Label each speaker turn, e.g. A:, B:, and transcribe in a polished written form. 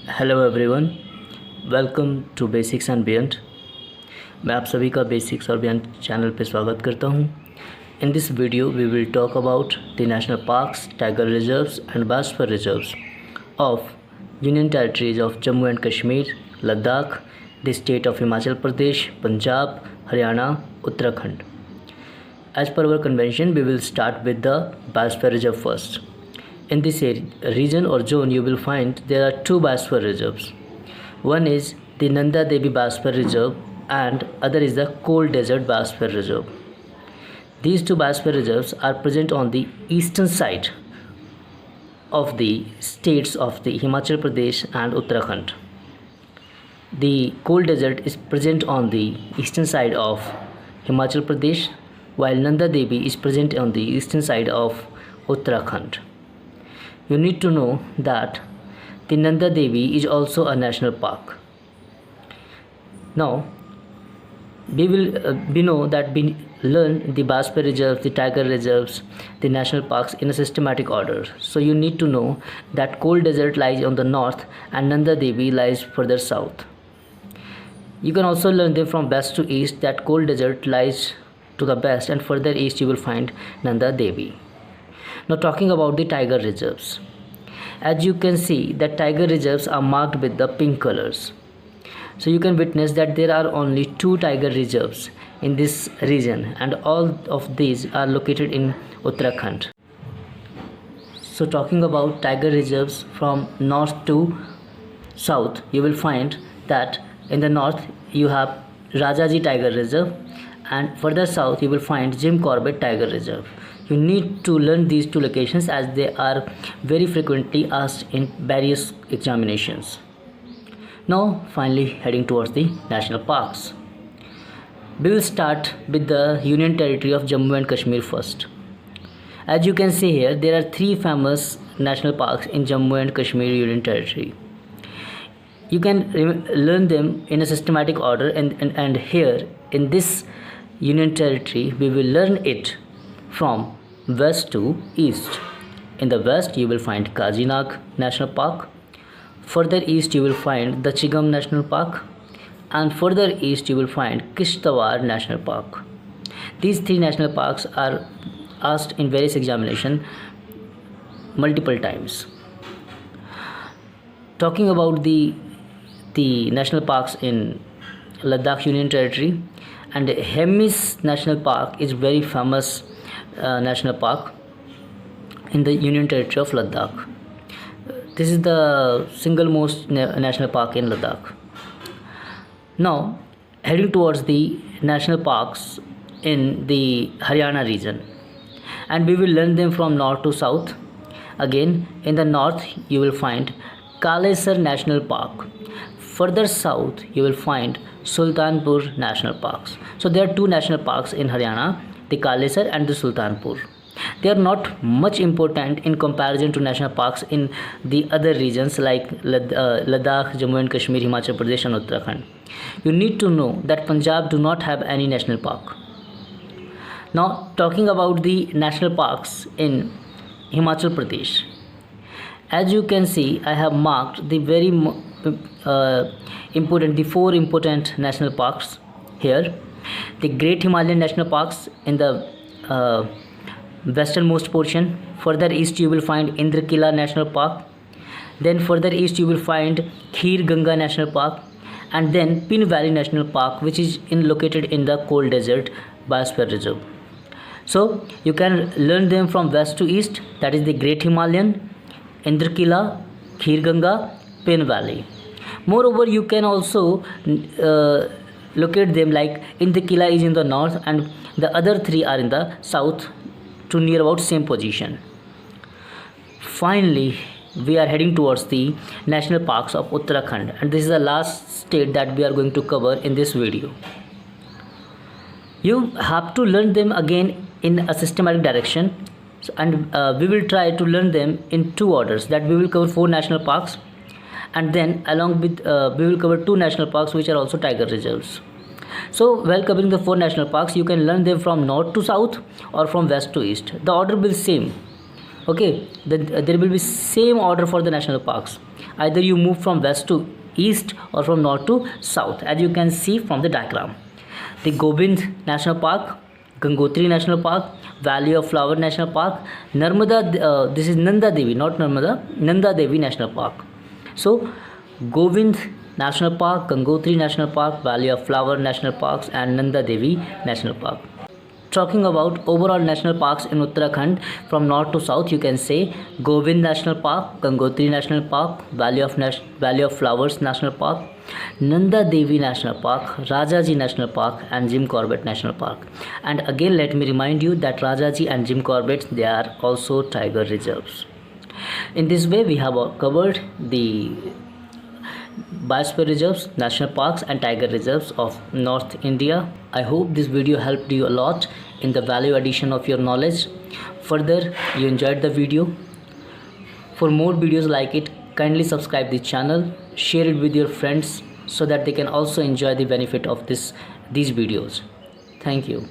A: Hello everyone, welcome to Basics and Beyond. मैं आप सभी का बेसिक्स और बियॉन्ड चैनल पे स्वागत करता हूं। In this video we will talk about the national parks, tiger reserves and biosphere reserves of union territories of Jammu and Kashmir, Ladakh, the state of Himachal Pradesh, Punjab, Haryana, Uttarakhand. As per our convention, we will start with the biosphere reserve first. In this region or zone, you will find there are two biosphere reserves. One is the Nanda Devi Biosphere Reserve and other is the Cold Desert Biosphere Reserve. These two biosphere reserves are present on the eastern side of the states of the Himachal Pradesh and Uttarakhand. The Cold Desert is present on the eastern side of Himachal Pradesh, while Nanda Devi is present on the eastern side of Uttarakhand. You need to know that the Nanda Devi is also a national park. Now, we know that we learn the biosphere reserves, the tiger reserves, the national parks in a systematic order. So you need to know that Cold Desert lies on the north and Nanda Devi lies further south. You can also learn them from west to east that Cold Desert lies to the west and further east you will find Nanda Devi. Now talking about the tiger reserves. As you can see that tiger reserves are marked with the pink colors. So you can witness that there are only two tiger reserves in this region and all of these are located in Uttarakhand. So talking about tiger reserves from north to south, you will find that in the north you have Rajaji Tiger Reserve and further south you will find Jim Corbett Tiger Reserve. You need to learn these two locations as they are very frequently asked in various examinations. Now finally heading towards the national parks. We will start with the Union Territory of Jammu and Kashmir first. As you can see here, there are three famous national parks in Jammu and Kashmir Union Territory. You can learn them in a systematic order and here in this Union Territory we will learn it from west to east. In the west you will find Kaziranga National Park, further east you will find the Chigam National Park and further east you will find Kishtawar National Park. These three national parks are asked in various examinations multiple times. Talking about the national parks in Ladakh Union Territory, and Hemis National Park is very famous national park in the Union Territory of Ladakh. This is the single most national park in Ladakh. Now heading towards the national parks in the Haryana region, and we will learn them from north to south. Again in the north you will find Kalesar National Park. Further south you will find Sultanpur National Parks. So there are two national parks in Haryana, the Kalesar and the Sultanpur. They are not much important in comparison to national parks in the other regions like Ladakh, Jammu and Kashmir, Himachal Pradesh and Uttarakhand. You need to know that Punjab do not have any national park. Now talking about the national parks in Himachal Pradesh. As you can see, I have marked the very the four important national parks here. The Great Himalayan National Parks in the westernmost portion. Further east you will find Indrakila National Park. Then further east you will find Kheer Ganga National Park, and then Pin Valley National Park, which is located in the Cold Desert Biosphere Reserve. So you can learn them from west to east, that is the Great Himalayan, Indrakila, Kheer Ganga, Pin Valley. Moreover, you can also locate them like Indrakila is in the north and the other three are in the south to near about same position. Finally, we are heading towards the national parks of Uttarakhand, and this is the last state that we are going to cover in this video. You have to learn them again in a systematic direction, and we will try to learn them in two orders, that we will cover four national parks and then along with we will cover two national parks which are also tiger reserves. So while covering the four national parks, you can learn them from north to south or from west to east. The order will be same. Okay, there will be same order for the national parks. Either you move from west to east or from north to south, as you can see from the diagram. The Gobind National Park, Gangotri National Park, Valley of Flower National Park, Narmada, this is Nanda Devi, not Narmada, Nanda Devi National Park. So Gobind National Park, Gangotri National Park, Valley of Flower National Parks, and Nanda Devi National Park. Talking about overall national parks in Uttarakhand from north to south, you can say Gobind National Park, Gangotri National Park, Valley of Flowers National Park, Nanda Devi National Park, Rajaji National Park, and Jim Corbett National Park. And again, let me remind you that Rajaji and Jim Corbett, they are also tiger reserves. In this way, we have covered the biosphere reserves, national parks, and tiger reserves of North India. I hope this video helped you a lot in the value addition of your knowledge. Further, you enjoyed the video. For more videos like it, kindly subscribe the channel, share it with your friends so that they can also enjoy the benefit of these videos. Thank you.